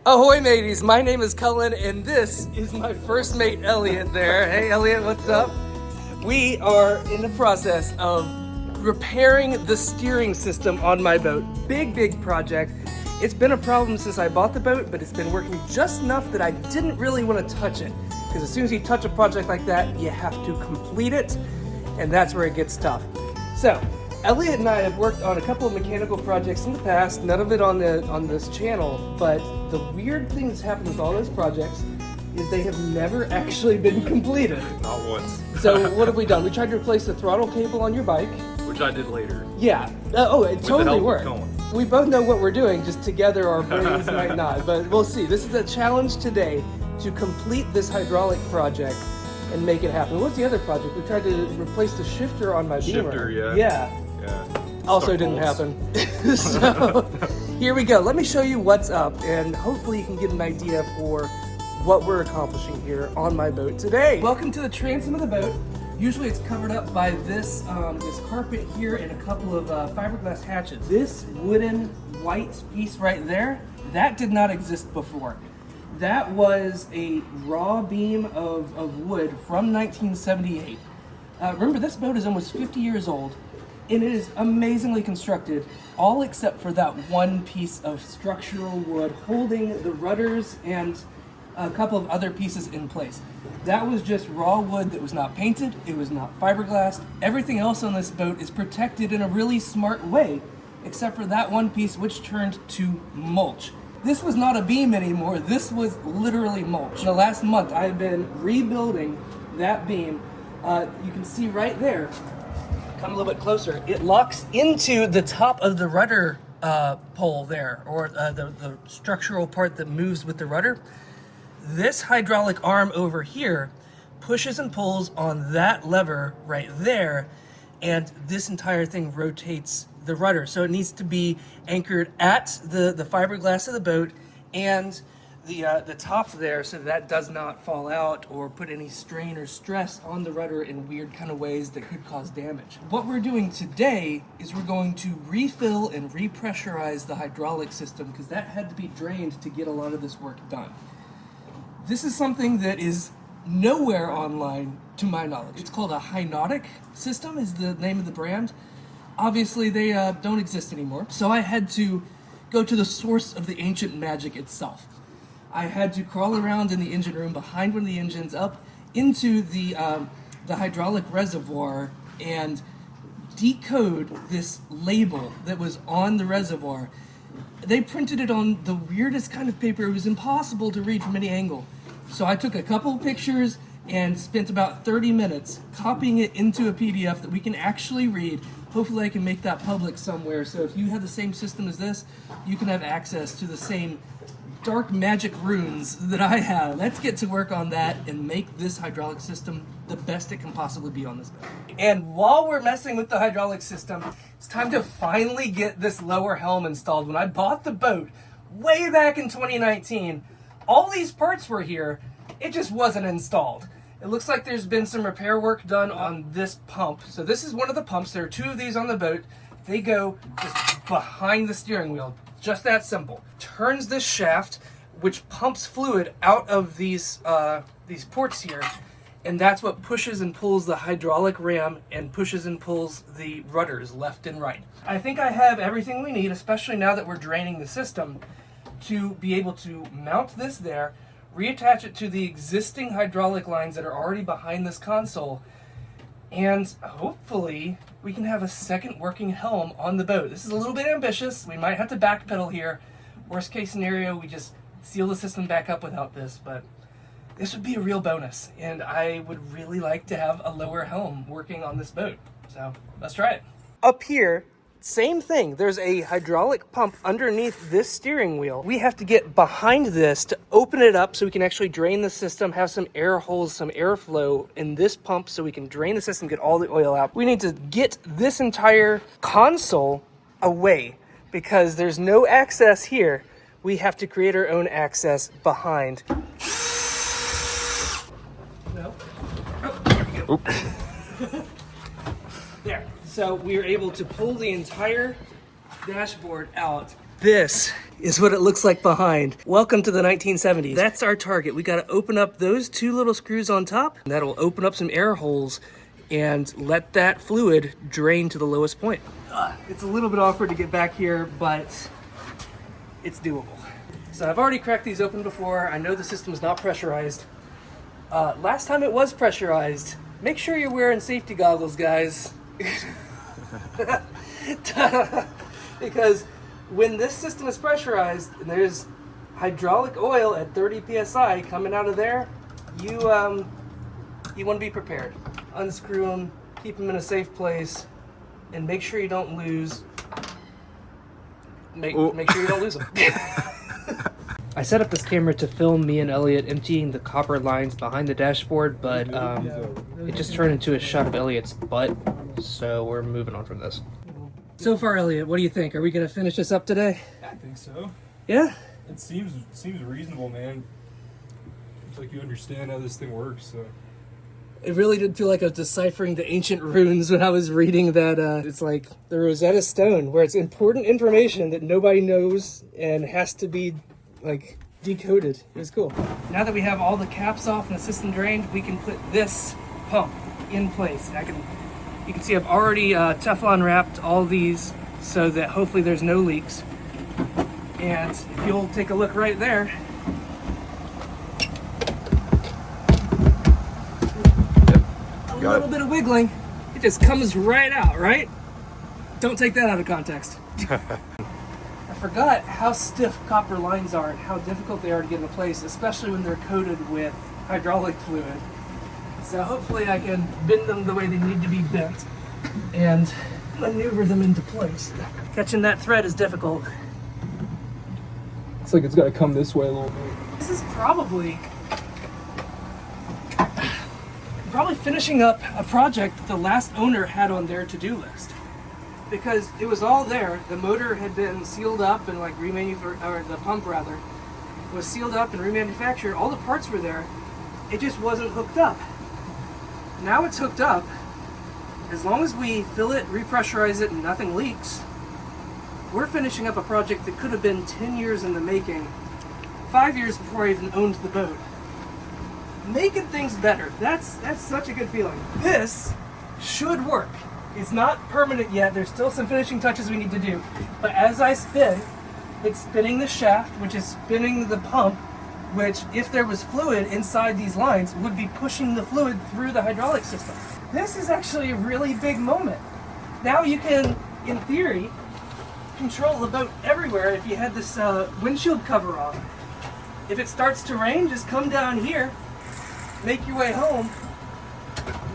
Ahoy mateys, my name is Cullen and this is my first mate Elliot there. Hey Elliot, what's up? We are in the process of repairing the steering system on my boat. Big project. It's been a problem since I bought the boat, but it's been working just enough that I didn't really want to touch it. Because as soon as you touch a project like that, you have to complete it, and that's where it gets tough. So, Elliot and I have worked on a couple of mechanical projects in the past, none of it on this channel, but the weird thing that's happened with all those projects is they have never actually been completed. Not once. So what have we done? We tried to replace the throttle cable on your bike. Which I did later. Yeah. It totally worked. We both know what we're doing, just together our brains might not, but we'll see. This is a challenge today to complete this hydraulic project and make it happen. What's the other project? We tried to replace the shifter on my Beamer. Shifter, yeah. Yeah. Also didn't happen. So here we go. Let me show you what's up, and hopefully you can get an idea for what we're accomplishing here on my boat today. Welcome to the transom of the boat. Usually it's covered up by this this carpet here and a couple of fiberglass hatches. This wooden white piece right there, that did not exist before. That was a raw beam of wood from 1978. Remember, this boat is almost 50 years old, and it is amazingly constructed, all except for that one piece of structural wood holding the rudders and a couple of other pieces in place. That was just raw wood that was not painted, it was not fiberglassed. Everything else on this boat is protected in a really smart way, except for that one piece which turned to mulch. This was not a beam anymore, this was literally mulch. In the last month, I've been rebuilding that beam. You can see right there, come a little bit closer, it locks into the top of the rudder pole there, or the structural part that moves with the rudder. This hydraulic arm over here pushes and pulls on that lever right there, and this entire thing rotates the rudder. So it needs to be anchored at the fiberglass of the boat and the top there, so that does not fall out or put any strain or stress on the rudder in weird kind of ways that could cause damage. What we're doing today is we're going to refill and repressurize the hydraulic system, because that had to be drained to get a lot of this work done. This is something that is nowhere online to my knowledge. It's called a Hynautic system is the name of the brand. Obviously they don't exist anymore, so I had to go to the source of the ancient magic itself. I had to crawl around in the engine room behind one of the engines up into the hydraulic reservoir and decode this label that was on the reservoir. They printed it on the weirdest kind of paper. It was impossible to read from any angle. So I took a couple of pictures and spent about 30 minutes copying it into a PDF that we can actually read. Hopefully I can make that public somewhere, so if you have the same system as this, you can have access to the same dark magic runes that I have. Let's get to work on that and make this hydraulic system the best it can possibly be on this boat. And while we're messing with the hydraulic system, it's time to finally get this lower helm installed. When I bought the boat way back in 2019, all these parts were here, it just wasn't installed. It looks like there's been some repair work done on this pump. So this is one of the pumps. There are two of these on the boat. They go just behind the steering wheel. Just that simple. Turns this shaft, which pumps fluid out of these ports here, and that's what pushes and pulls the hydraulic ram and pushes and pulls the rudders left and right. I think I have everything we need, especially now that we're draining the system, to be able to mount this there, reattach it to the existing hydraulic lines that are already behind this console, and hopefully we can have a second working helm on the boat. This is a little bit ambitious. We might have to backpedal here. Worst case scenario, we just seal the system back up without this, but this would be a real bonus, and I would really like to have a lower helm working on this boat. So let's try it. Up here, same thing. There's a hydraulic pump underneath this steering wheel. We have to get behind this to open it up so we can actually drain the system, have some air holes, some airflow in this pump so we can drain the system, get all the oil out. We need to get this entire console away because there's no access here. We have to create our own access behind. No. Oh, there we go. There. So we are able to pull the entire dashboard out. This is what it looks like behind. Welcome to the 1970s. That's our target. We got to open up those two little screws on top. And that'll open up some air holes and let that fluid drain to the lowest point. It's a little bit awkward to get back here, but it's doable. So I've already cracked these open before. I know the system's not pressurized. Last time it was pressurized. Make sure you're wearing safety goggles, guys. Because when this system is pressurized and there's hydraulic oil at 30 psi coming out of there, you want to be prepared. Unscrew them, keep them in a safe place, and make sure you don't lose. Make sure you don't lose them. I set up this camera to film me and Elliot emptying the copper lines behind the dashboard, but it just turned into a shot of Elliot's butt, so we're moving on from this. So far, Elliot, what do you think? Are we going to finish this up today? I think so. Yeah? It seems reasonable, man. It's like you understand how this thing works, so. It really did feel like I was deciphering the ancient runes when I was reading that. It's like the Rosetta Stone, where it's important information that nobody knows and has to be, like, decoded. It was cool. Now that we have all the caps off and the system drained, we can put this pump in place. You can see I've already Teflon wrapped all these so that hopefully there's no leaks. And if you'll take a look right there, a little bit of wiggling, it just comes right out, right? Don't take that out of context. I forgot how stiff copper lines are and how difficult they are to get into place, especially when they're coated with hydraulic fluid. So hopefully I can bend them the way they need to be bent and maneuver them into place. Catching that thread is difficult. It's like it's got to come this way a little bit. This is probably finishing up a project that the last owner had on their to-do list. Because it was all there. The motor had been sealed up and like remanufactured, or the pump rather, was sealed up and remanufactured. All the parts were there. It just wasn't hooked up. Now it's hooked up. As long as we fill it, repressurize it, and nothing leaks, we're finishing up a project that could have been 10 years in the making, 5 years before I even owned the boat. Making things better. That's such a good feeling. This should work. It's not permanent yet. There's still some finishing touches we need to do. But as I spin, it's spinning the shaft, which is spinning the pump, which, if there was fluid inside these lines, would be pushing the fluid through the hydraulic system. This is actually a really big moment. Now you can, in theory, control the boat everywhere if you had this windshield cover on. If it starts to rain, just come down here, make your way home.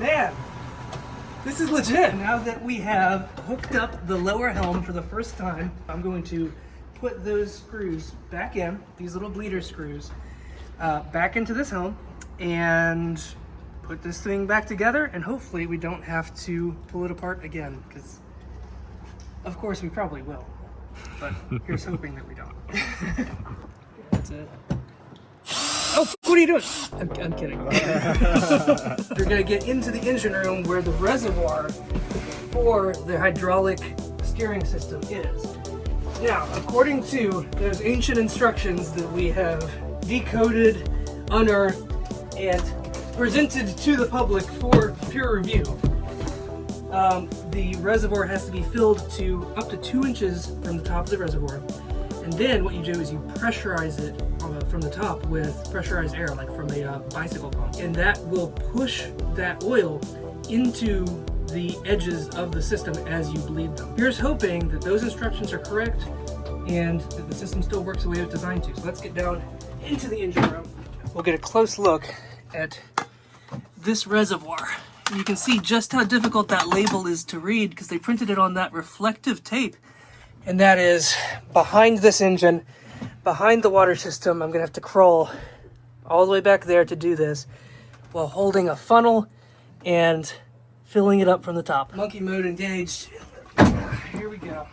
Man, this is legit. Now that we have hooked up the lower helm for the first time, I'm going to put those screws back in, these little bleeder screws, back into this helm, and put this thing back together, and hopefully we don't have to pull it apart again, because of course we probably will, but here's hoping that we don't. That's it. Oh, what are you doing? I'm kidding. We're gonna get into the engine room where the reservoir for the hydraulic steering system is. Now, according to those ancient instructions that we have decoded, unearthed, and presented to the public for peer review, the reservoir has to be filled to up to 2 inches from the top of the reservoir. And then what you do is you pressurize it from the top with pressurized air, like from a bicycle pump. And that will push that oil into the edges of the system as you bleed them. Here's hoping that those instructions are correct and that the system still works the way it was designed to. So let's get down into the engine room. We'll get a close look at this reservoir. And you can see just how difficult that label is to read because they printed it on that reflective tape. And that is behind this engine, behind the water system. I'm gonna have to crawl all the way back there to do this while holding a funnel and filling it up from the top. Monkey mode engaged. Here we go.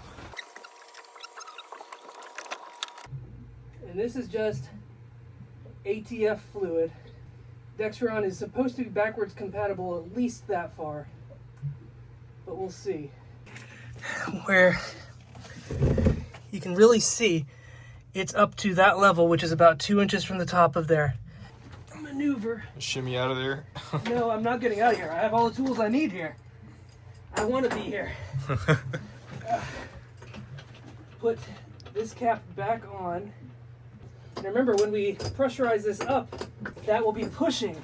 And this is just ATF fluid. Dexron is supposed to be backwards compatible at least that far, but we'll see. Where you can really see it's up to that level, which is about 2 inches from the top of there. Maneuver. Shimmy out of there. No, I'm not getting out of here. I have all the tools I need here. I want to be here. Put this cap back on. And remember, when we pressurize this up, that will be pushing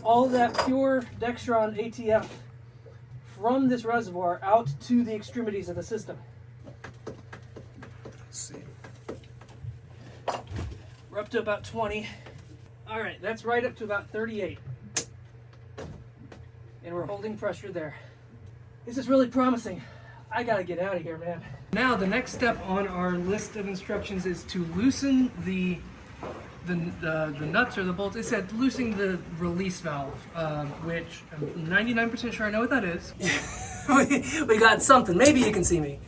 all that pure Dextron ATF from this reservoir out to the extremities of the system. Let's see. We're up to about 20. All right, that's right up to about 38. And we're holding pressure there. This is really promising. I gotta get out of here, man. Now, the next step on our list of instructions is to loosen the nuts or the bolts. It said loosen the release valve, which I'm 99% sure I know what that is. we got something. Maybe you can see me.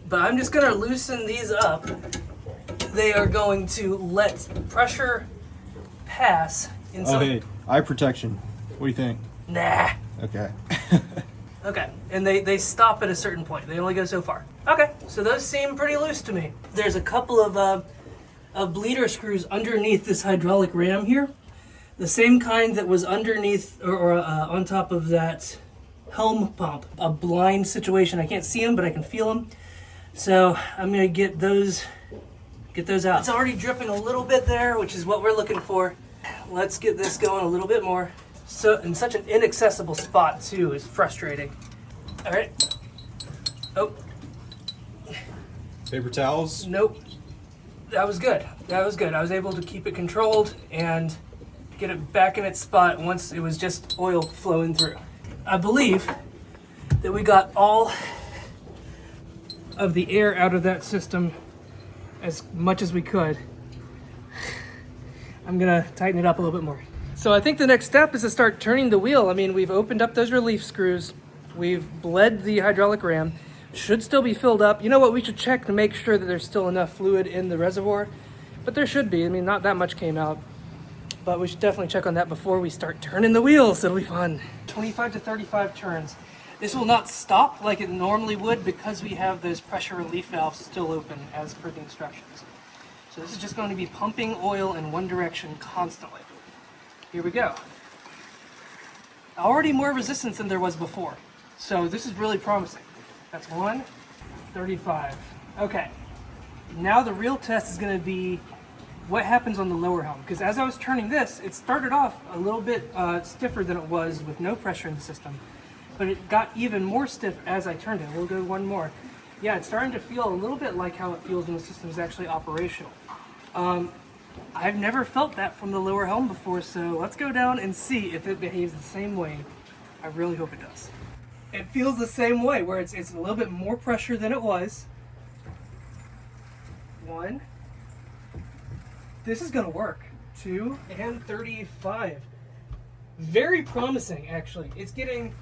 But I'm just gonna loosen these up. They are going to let pressure pass in some... hey, eye protection. What do you think? Nah. Okay. Okay, and they stop at a certain point. They only go so far. Okay, so those seem pretty loose to me. There's a couple of bleeder screws underneath this hydraulic ram here. The same kind that was underneath or on top of that helm pump. A blind situation. I can't see them, but I can feel them. So I'm gonna get those out. It's already dripping a little bit there, which is what we're looking for. Let's get this going a little bit more. So, in such an inaccessible spot too is frustrating. All right. Oh. Paper towels? Nope. That was good. That was good. I was able to keep it controlled and get it back in its spot once it was just oil flowing through. I believe that we got all of the air out of that system as much as we could. I'm gonna tighten it up a little bit more. So I think the next step is to start turning the wheel. I mean, we've opened up those relief screws. We've bled the hydraulic ram. Should still be filled up. You know what? We should check to make sure that there's still enough fluid in the reservoir. But there should be. I mean, not that much came out. But we should definitely check on that before we start turning the wheels. It'll be fun. 25 to 35 turns. This will not stop like it normally would because we have those pressure relief valves still open as per the instructions. So this is just going to be pumping oil in one direction constantly. Here we go. Already more resistance than there was before. So this is really promising. That's 135. Okay. Now the real test is going to be what happens on the lower helm. Because as I was turning this, it started off a little bit stiffer than it was with no pressure in the system. But it got even more stiff as I turned it. We'll go one more. Yeah, it's starting to feel a little bit like how it feels when the system is actually operational. I've never felt that from the lower helm before, so let's go down and see if it behaves the same way. I really hope it does. It feels the same way, where it's a little bit more pressure than it was. 1. This is gonna work. 2 and 35. Very promising, actually. It's getting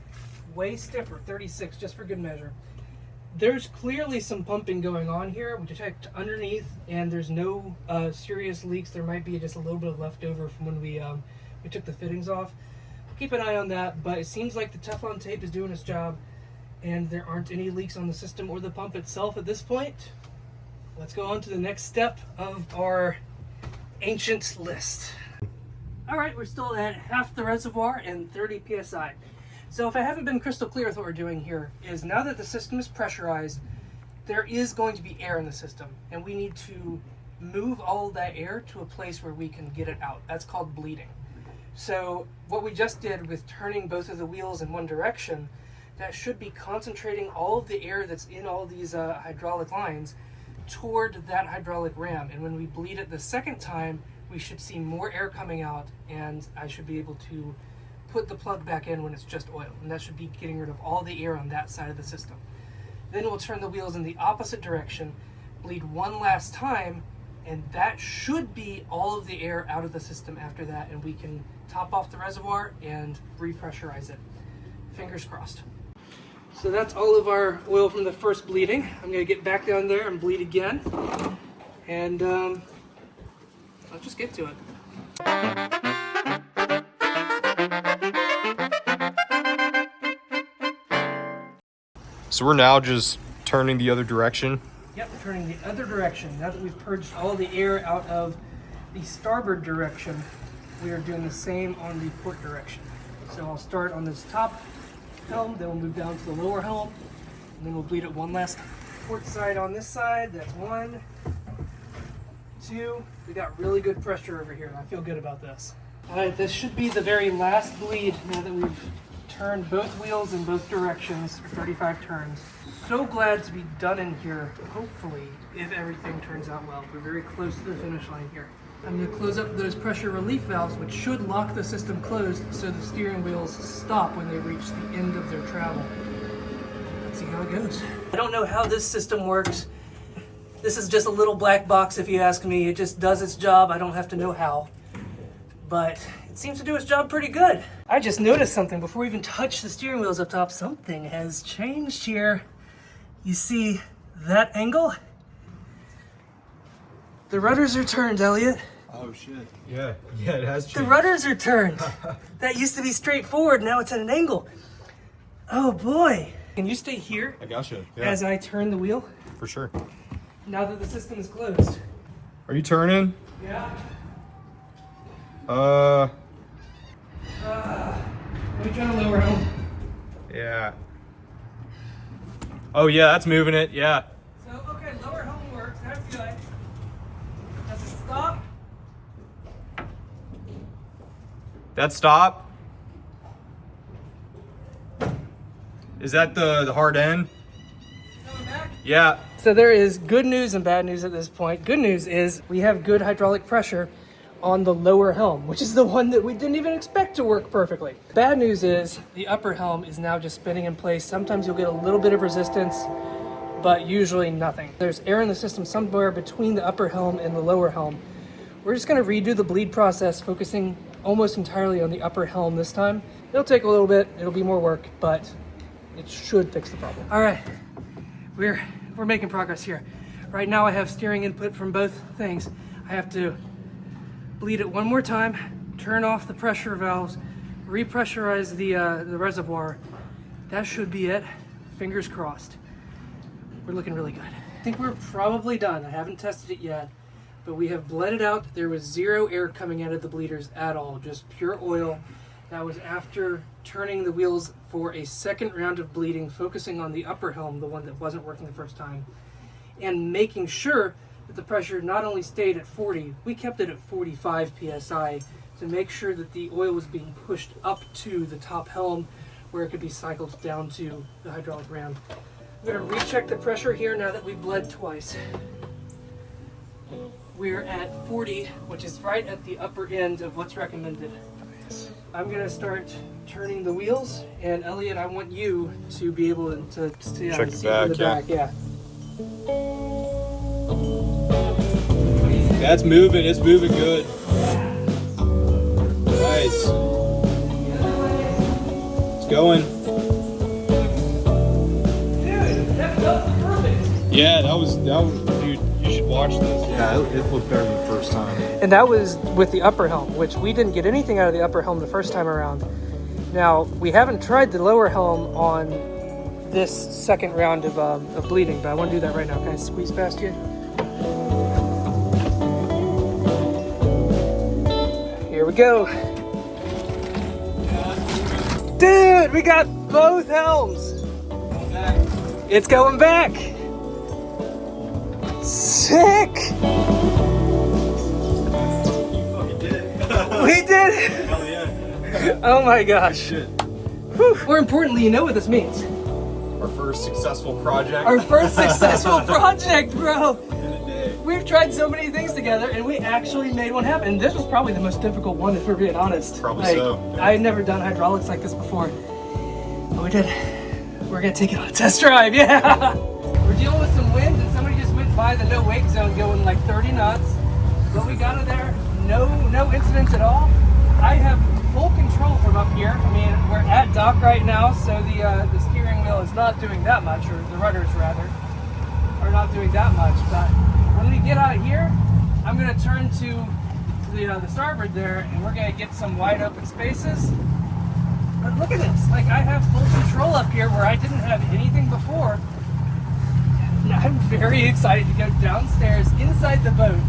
way stiffer. 36, just for good measure. There's clearly some pumping going on here. We checked underneath, and there's no serious leaks. There might be just a little bit of leftover from when we took the fittings off. Keep an eye on that, but it seems like the Teflon tape is doing its job, and there aren't any leaks on the system or the pump itself at this point. Let's go on to the next step of our ancient list. All right, we're still at half the reservoir and 30 psi. So if I haven't been crystal clear with what we're doing here, is now that the system is pressurized, there is going to be air in the system, and we need to move all of that air to a place where we can get it out. That's called bleeding. So what we just did with turning both of the wheels in one direction, that should be concentrating all of the air that's in all these hydraulic lines toward that hydraulic ram. And when we bleed it the second time, we should see more air coming out, and I should be able to put the plug back in when it's just oil, and that should be getting rid of all the air on that side of the system. Then we'll turn the wheels in the opposite direction, bleed one last time, and that should be all of the air out of the system after that, and we can top off the reservoir and repressurize it. Fingers crossed. So that's all of our oil from the first bleeding. I'm going to get back down there and bleed again, and let's just get to it. So we're now just turning the other direction Yep, turning the other direction. Now that we've purged all the air out of the starboard direction, we are doing the same on the port direction. So I'll start on this top helm, then we'll move down to the lower helm, and then we'll bleed it one last port side on this side. That's 1, 2. We got really good pressure over here. I feel good about this. All right, this should be the very last bleed now that we've turned both wheels in both directions for 35 turns. So glad to be done in here, hopefully, if everything turns out well. We're very close to the finish line here. I'm going to close up those pressure relief valves, which should lock the system closed so the steering wheels stop when they reach the end of their travel. Let's see how it goes. I don't know how this system works. This is just a little black box if you ask me. It just does its job. I don't have to know how. But it seems to do its job pretty good. I just noticed something before we even touch the steering wheels up top. Something has changed here. You see that angle? The rudders are turned, Elliot. Oh shit. Yeah, it has changed. The rudders are turned. That used to be straightforward, now it's at an angle. Oh boy. Can you stay here? I gotcha. Yeah. As I turn the wheel? For sure. Now that the system is closed. Are you turning? Yeah. Let me try to lower helm. Yeah. Oh yeah, that's moving it, yeah. So, okay, lower helm works, that's good. Does it stop? That stop? Is that the hard end? Coming back? Yeah. So there is good news and bad news at this point. Good news is we have good hydraulic pressure on the lower helm, which is the one that we didn't even expect to work perfectly. Bad news is the upper helm is now just spinning in place. Sometimes you'll get a little bit of resistance, but usually nothing. There's air in the system somewhere between the upper helm and the lower helm. We're just gonna redo the bleed process, focusing almost entirely on the upper helm this time. It'll take a little bit, it'll be more work, but it should fix the problem. All right, we're making progress here. Right now I have steering input from both things. I have to bleed it one more time, turn off the pressure valves, repressurize the reservoir. That should be it. Fingers crossed. We're looking really good. I think we're probably done. I haven't tested it yet, but we have bled it out. There was zero air coming out of the bleeders at all, just pure oil. That was after turning the wheels for a second round of bleeding, focusing on the upper helm, the one that wasn't working the first time, and making sure that the pressure not only stayed at 40, we kept it at 45 psi to make sure that the oil was being pushed up to the top helm where it could be cycled down to the hydraulic ram. I'm going to recheck the pressure here now that we've bled twice. We're at 40, which is right at the upper end of what's recommended. I'm going to start turning the wheels, and Elliot, I want you to be able to check see from the back. Yeah. That's moving, it's moving good. Nice. It's going. Dude, that felt perfect. Yeah, that was, dude, you should watch this. Yeah, it looked better than the first time. And that was with the upper helm, which we didn't get anything out of the upper helm the first time around. Now, we haven't tried the lower helm on this second round of bleeding, but I want to do that right now. Can I squeeze past you? Here we go. Dude, we got both helms. It's going back. Sick. You fucking did it. We did it. Hell yeah. Oh my gosh. Shit. Whew. More importantly, you know what this means. Our first successful project. Our first successful project, bro. In a day. We've tried so many things together, and we actually made one happen. This was probably the most difficult one, if we're being honest. Probably so. I had never done hydraulics like this before, but we did. We're gonna take it on a test drive, yeah. We're dealing with some wind, and somebody just went by the no wake zone going like 30 knots. But we got it there, no incidents at all. I have full control from up here. I mean, we're at dock right now, so the steering wheel is not doing that much, or the rudders rather, are not doing that much. But when we get out of here, I'm gonna turn to the starboard there, and we're gonna get some wide open spaces. But look at this, like I have full control up here where I didn't have anything before. I'm very excited to go downstairs inside the boat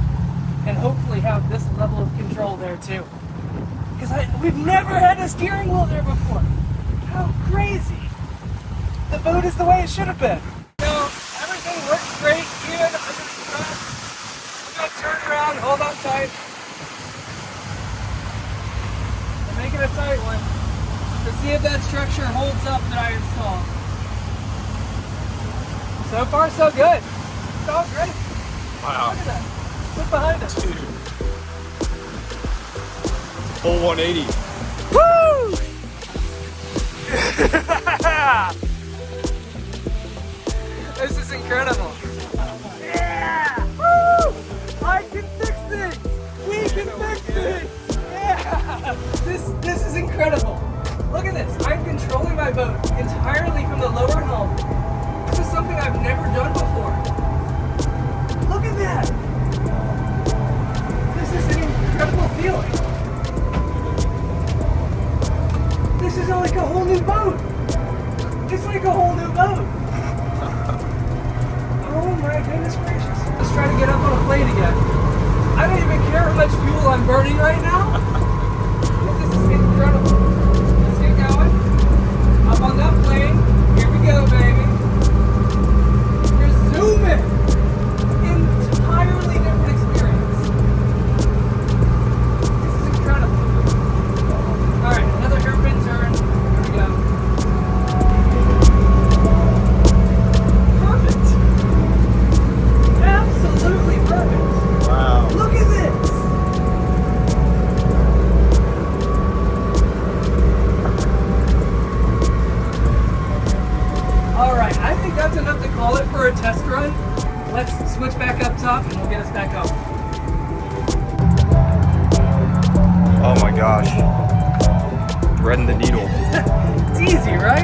and hopefully have this level of control there too. Because we've never had a steering wheel there before. How crazy. The boat is the way it should have been. So everything works great, even under the stress. We're going to turn around, hold on tight. And make it a tight one to see if that structure holds up that I installed. So far, so good. It's all great. Wow. Look at that. Look behind us. Dude. Full 180. Woo! This is incredible. Yeah! Woo! I can fix things. We can fix things. Yeah! This is incredible. Look at this. I'm controlling my boat entirely from the lower helm. This is something I've never done before. Look at that. This is an incredible feeling. This is like a whole new boat. It's like a whole new boat. Oh my goodness gracious. Let's try to get up on a plane again. I don't even care how much fuel I'm burning right now. This is incredible. Let's get going. Up on that plane. Here we go, baby. You're zooming. Entirely different experience. This is incredible. Alright, another hairpin turn. Here we go. Perfect. Absolutely perfect. Wow. Look at this. Alright, I think that's enough to call it for a test run. Let's switch back up top and we'll get us back up. Oh my gosh. Threading the needle. It's easy, right?